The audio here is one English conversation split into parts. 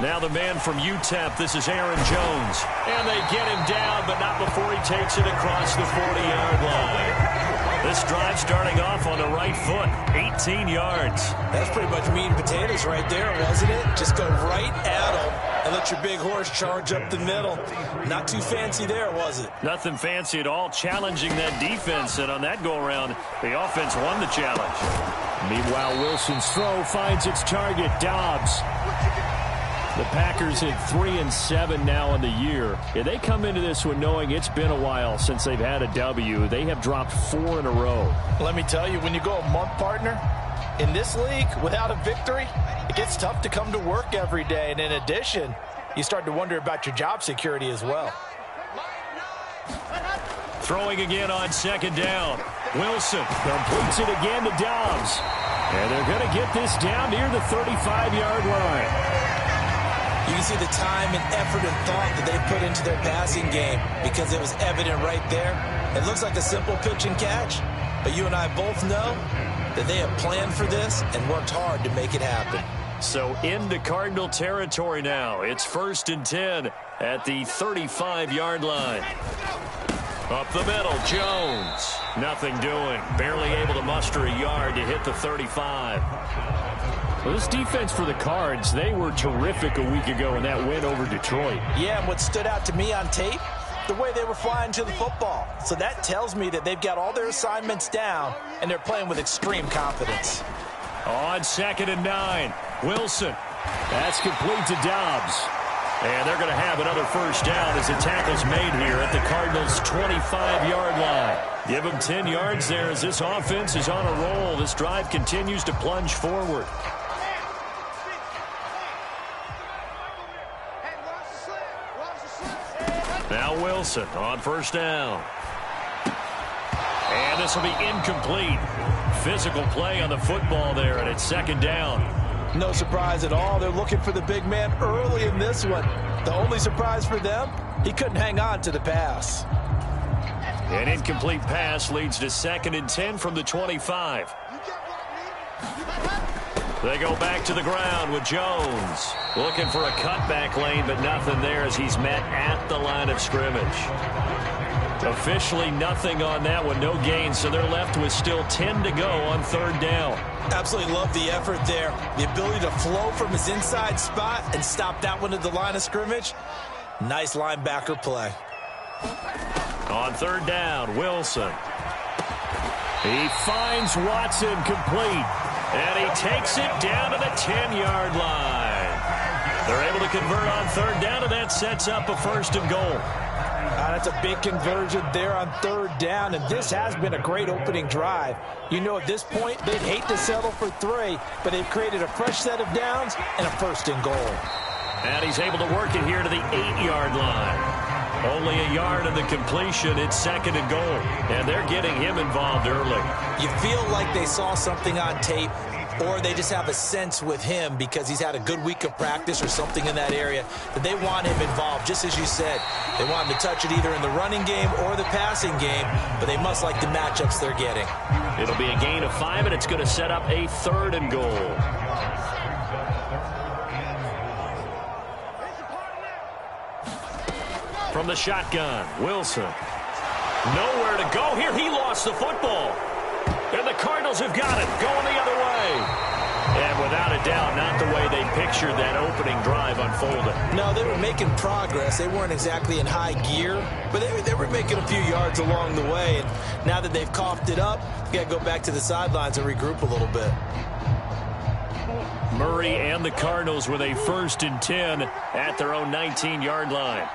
Now the man from UTEP, this is Aaron Jones. And they get him down, but not before he takes it across the 40-yard line. This drive starting off on the right foot, 18 yards. That's pretty much meat and potatoes right there, wasn't it? Just go right at him and let your big horse charge up the middle. Not too fancy there, was it? Nothing fancy at all, challenging that defense. And on that go-around, the offense won the challenge. Meanwhile, Wilson's throw finds its target, Dobbs. The Packers hit 3-7 now in the year. Yeah, they come into this one knowing it's been a while since they've had a W. They have dropped 4 in a row. Let me tell you, when you go a month, partner, in this league, without a victory, it gets tough to come to work every day. And in addition, you start to wonder about your job security as well. Throwing again on second down. Wilson completes it again to Dobbs. And they're going to get this down near the 35-yard line. You can see the time and effort and thought that they put into their passing game because it was evident right there. It looks like a simple pitch and catch, but you and I both know that they have planned for this and worked hard to make it happen. So into Cardinal territory now. It's 1st and 10 at the 35-yard line. Up the middle, Jones. Nothing doing. Barely able to muster a yard to hit the 35. Well, this defense for the Cards, they were terrific a week ago in that win over Detroit. Yeah, and what stood out to me on tape, the way they were flying to the football. So that tells me that they've got all their assignments down, and they're playing with extreme confidence. On 2nd and 9, Wilson. That's complete to Dobbs. And they're going to have another first down as the tackle's made here at the Cardinals' 25-yard line. Give them 10 yards there as this offense is on a roll. This drive continues to plunge forward. Now Wilson on first down. And this will be incomplete. Physical play on the football there, and it's 2nd down. No surprise at all. They're looking for the big man early in this one. The only surprise for them, he couldn't hang on to the pass. An incomplete pass leads to 2nd and 10 from the 25. They go back to the ground with Jones. Looking for a cutback lane, but nothing there as he's met at the line of scrimmage. Officially nothing on that one, no gain, so they're left with still 10 to go on 3rd down. Absolutely love the effort there. The ability to flow from his inside spot and stop that one at the line of scrimmage. Nice linebacker play. On 3rd down, Wilson. He finds Watson complete. And he takes it down to the 10-yard line. They're able to convert on 3rd down, and that sets up a 1st and goal. That's a big conversion there on 3rd down, and this has been a great opening drive. You know, at this point, they'd hate to settle for 3, but they've created a fresh set of downs and a 1st and goal. And he's able to work it here to the 8-yard line. Only a yard of the completion. It's 2nd and goal. And they're getting him involved early. You feel like they saw something on tape, or they just have a sense with him because he's had a good week of practice or something in that area that they want him involved. Just as you said, they want him to touch it either in the running game or the passing game, but they must like the matchups they're getting. It'll be a gain of 5, and it's going to set up a 3rd and goal. From the shotgun, Wilson. Nowhere to go here. He lost the football. And the Cardinals have got it, going the other way. And without a doubt, not the way they pictured that opening drive unfolding. No, they were making progress. They weren't exactly in high gear, but they were making a few yards along the way. And now that they've coughed it up, you got to go back to the sidelines and regroup a little bit. Murray and the Cardinals with a 1st and 10 at their own 19-yard line.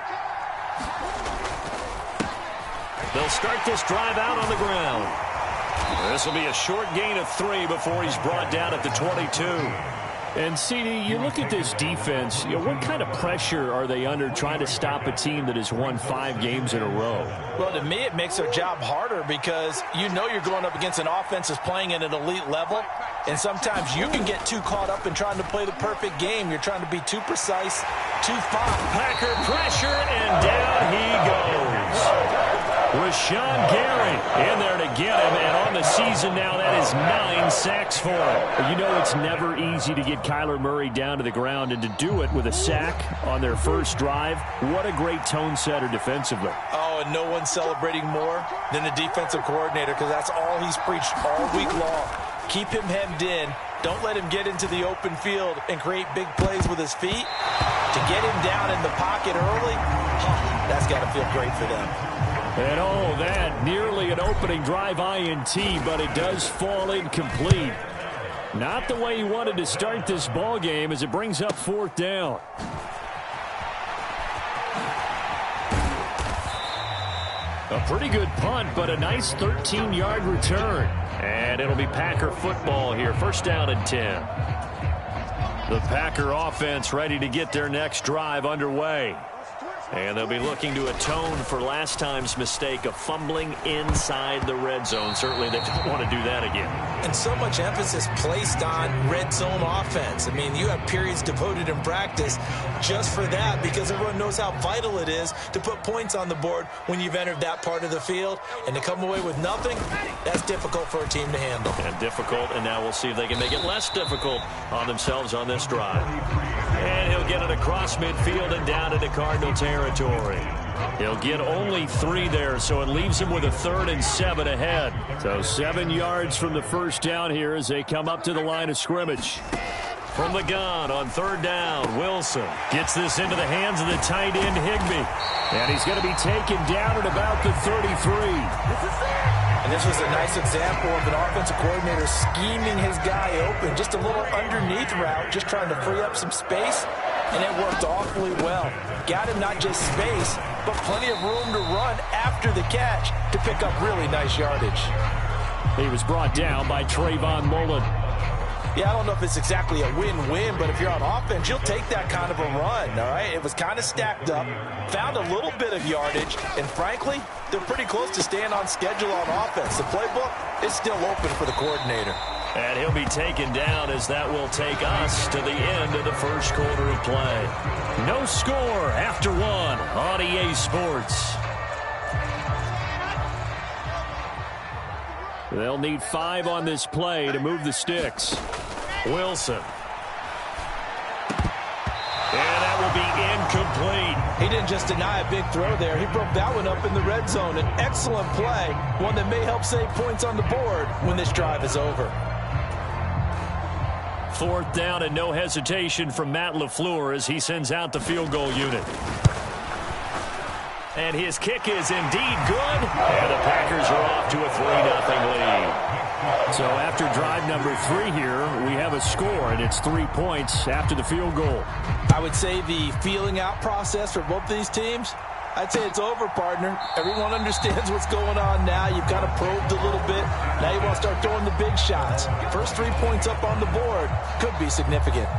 They'll start this drive out on the ground. This will be a short gain of 3 before he's brought down at the 22. And, CD, you look at this defense, what kind of pressure are they under trying to stop a team that has won 5 games in a row? Well, to me, it makes their job harder because you know you're going up against an offense that's playing at an elite level, and sometimes you can get too caught up in trying to play the perfect game. You're trying to be too precise, too fine. Packer pressure, and down he goes. Rashawn Gary in there to get him, and on the season now, that is 9 sacks for him. You know it's never easy to get Kyler Murray down to the ground, and to do it with a sack on their first drive, what a great tone setter defensively. Oh, and no one's celebrating more than the defensive coordinator, because that's all he's preached all week long. Keep him hemmed in. Don't let him get into the open field and create big plays with his feet. To get him down in the pocket early, that's got to feel great for them. And oh, that nearly an opening drive INT, but it does fall incomplete. Not the way he wanted to start this ball game as it brings up 4th down. A pretty good punt, but a nice 13-yard return. And it'll be Packer football here. 1st down and 10. The Packer offense ready to get their next drive underway. And they'll be looking to atone for last time's mistake of fumbling inside the red zone. Certainly they don't want to do that again. And so much emphasis placed on red zone offense. I mean, you have periods devoted in practice just for that, because everyone knows how vital it is to put points on the board when you've entered that part of the field. And to come away with nothing, that's difficult for a team to handle. And difficult, and now we'll see if they can make it less difficult on themselves on this drive. And he'll get it across midfield and down into Cardinal territory. He'll get only 3 there, so it leaves him with a 3rd and 7 ahead. So 7 yards from the first down here as they come up to the line of scrimmage. From the gun on 3rd down, Wilson gets this into the hands of the tight end, Higbee. And he's going to be taken down at about the 33. And this was a nice example of an offensive coordinator scheming his guy open. Just a little underneath route, just trying to free up some space, and it worked awfully well. Got him not just space, but plenty of room to run after the catch to pick up really nice yardage. He was brought down by Trayvon Mullen. Yeah, I don't know if it's exactly a win-win, but if you're on offense, you'll take that kind of a run, all right? It was kind of stacked up, found a little bit of yardage, and frankly, they're pretty close to staying on schedule on offense. The playbook is still open for the coordinator. And he'll be taken down as that will take us to the end of the first quarter of play. No score after 1 on EA Sports. They'll need 5 on this play to move the sticks. Wilson. And that will be incomplete. He didn't just deny a big throw there. He broke that one up in the red zone. An excellent play, one that may help save points on the board when this drive is over. 4th down and no hesitation from Matt LaFleur as he sends out the field goal unit. And his kick is indeed good. And the Packers are off to a 3-0 lead. So after drive number 3 here, we have a score, and it's 3 points after the field goal. I would say the feeling out process for both these teams, I'd say it's over, partner. Everyone understands what's going on now. You've kind of probed a little bit. Now you want to start throwing the big shots. First 3 points up on the board could be significant.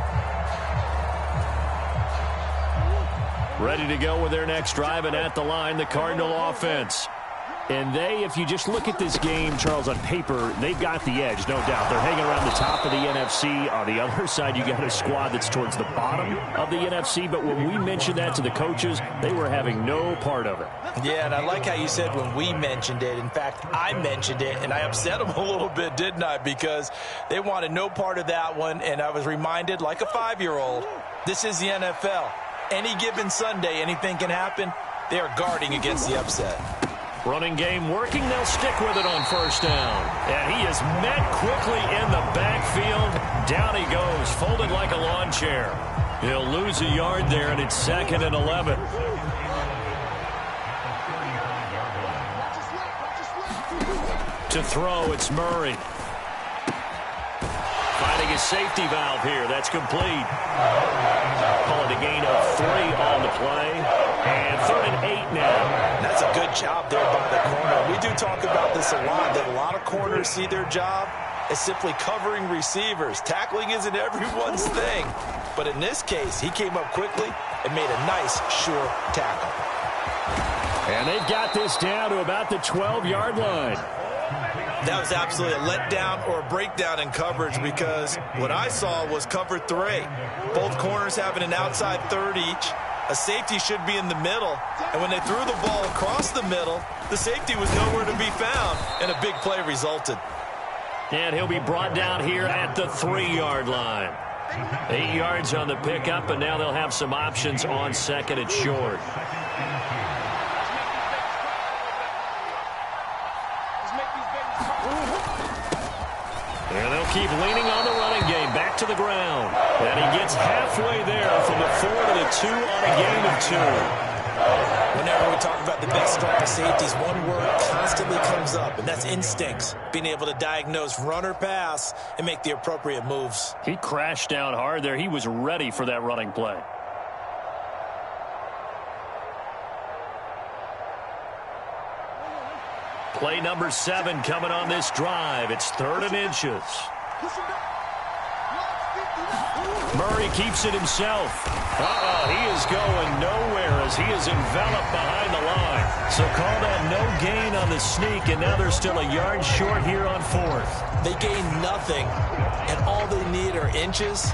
Ready to go with their next drive, and at the line, the Cardinal offense. And they, if you just look at this game, Charles, on paper, they've got the edge, no doubt. They're hanging around the top of the NFC. On the other side, you got a squad that's towards the bottom of the NFC. But when we mentioned that to the coaches, they were having no part of it. Yeah, and I like how you said when we mentioned it. In fact, I mentioned it, and I upset them a little bit, didn't I? Because they wanted no part of that one, and I was reminded, like a 5-year-old, this is the NFL. Any given Sunday, anything can happen. They are guarding against the upset. Running game working. They'll stick with it on 1st down. And he is met quickly in the backfield. Down he goes, folded like a lawn chair. He'll lose a yard there, and it's 2nd and 11. To throw, it's Murray. Finding his safety valve here. That's complete. Call it a gain of 3 on the play. And 3rd and 8 now. That's a good job there by the corner. We do talk about this a lot, that a lot of corners see their job as simply covering receivers. Tackling isn't everyone's thing. But in this case, he came up quickly and made a nice, sure tackle. And they've got this down to about the 12-yard line. That was absolutely a letdown or a breakdown in coverage, because what I saw was cover 3. Both corners having an outside third each. A safety should be in the middle. And when they threw the ball across the middle, The safety was nowhere to be found, and a big play resulted. And he'll be brought down here at the 3-yard line. 8 yards on the pickup, and now they'll have some options on second and short. And they'll keep leaning on the running game. Back to the ground. And he gets halfway there from the 4 to the 2 on a gain of 2. Whenever we talk about the best strong safeties, one word constantly comes up, and that's instincts. Being able to diagnose run or pass and make the appropriate moves. He crashed down hard there. He was ready for that running play. Play number 7 coming on this drive. It's 3rd and inches. Murray keeps it himself. He is going nowhere as he is enveloped behind the line. So call that no gain on the sneak, and now they're still a yard short here on 4th. They gain nothing, and all they need are inches.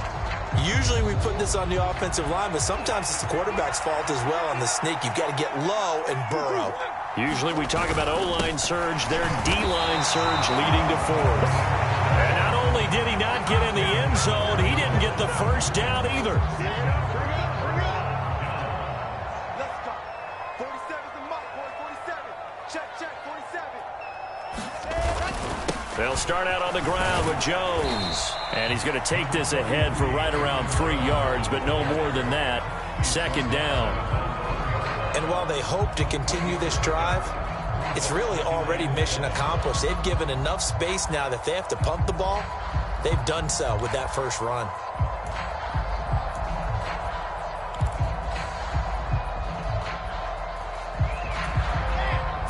Usually we put this on the offensive line, but sometimes it's the quarterback's fault as well on the sneak. You've got to get low and burrow. Usually we talk about O-line surge, their D-line surge leading to 4th. And not only did he not get in the end zone, he didn't get the first down either. They'll start out on the ground with Jones. And he's going to take this ahead for right around 3 yards, but no more than that. 2nd down. And while they hope to continue this drive, it's really already mission accomplished. They've given enough space now that they have to punt the ball. They've done so with that first run.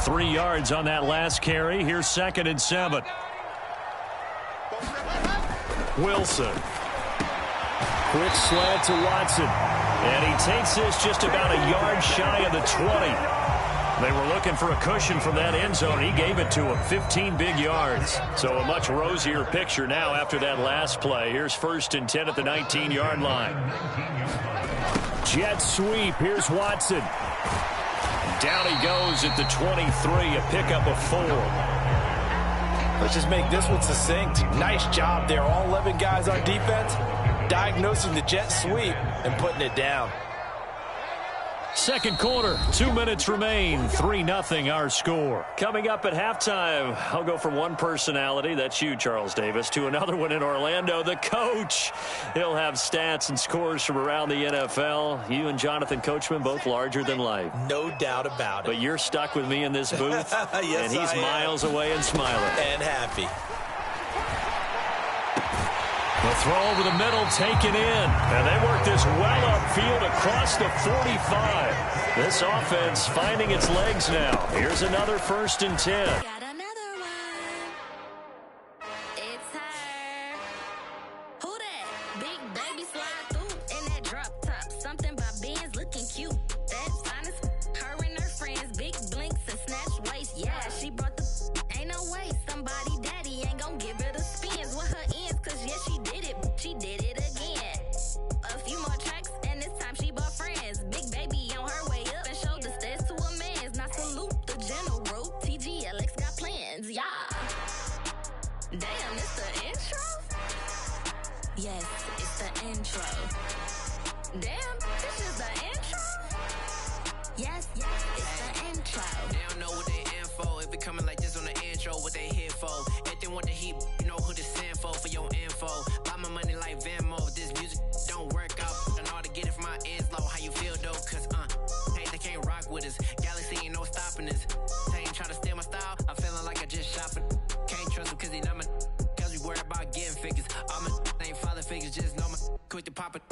Three yards on that last carry. Here's 2nd and 7. Wilson. Quick slant to Watson. And he takes this just about a yard shy of the 20. They were looking for a cushion from that end zone. He gave it to him. 15 big yards. So a much rosier picture now after that last play. Here's 1st and 10 at the 19-yard line. Jet sweep. Here's Watson. Down he goes at the 23, a pickup of 4. Let's just make this one succinct. Nice job there. All 11 guys on defense diagnosing the jet sweep and putting it down. Second quarter, 2 minutes remain. 3-0 our score. Coming up at halftime, I'll go from one personality, that's you, Charles Davis, to another one in Orlando, the coach. He'll have stats and scores from around the NFL. You and Jonathan Coachman, both larger than life. No doubt about it. But you're stuck with me in this booth, yes, and he's miles away and smiling. And happy. The throw over the middle taken in. And they work this well upfield across the 45. This offense finding its legs now. Here's another 1st and 10. Got another one. It's her. Who that? Big baby slide through in that drop top. Something about Benz looking cute. That's honest. Her and her friends, big blinks and snatch waist. Yeah, she brought the ain't no way. Somebody daddy ain't gonna give her the spins with her ends. Cause yeah, she did it again. A few more tracks and this time she bought friends. Big baby on her way up and showed the stairs to a man's. Now salute the general. TGLX got plans, yeah. Damn, it's the intro? Yes, it's the intro. Damn, this is the intro? Yes, it's the intro. They don't know what they in for. If it coming like this on the intro, what they here for? If they want the heat, you know who to send for your info. Buy my money like Venmo. This music don't work out. I know how to get it from my ends low. How you feel though? Cause hey, they can't rock with us. Galaxy ain't no stopping us. They ain't try to steal my style. I'm feeling like I just shopping. Can't trust them cause they not my. Cause we worried about getting figures. All my ain't father figures. Just know my quick to pop it.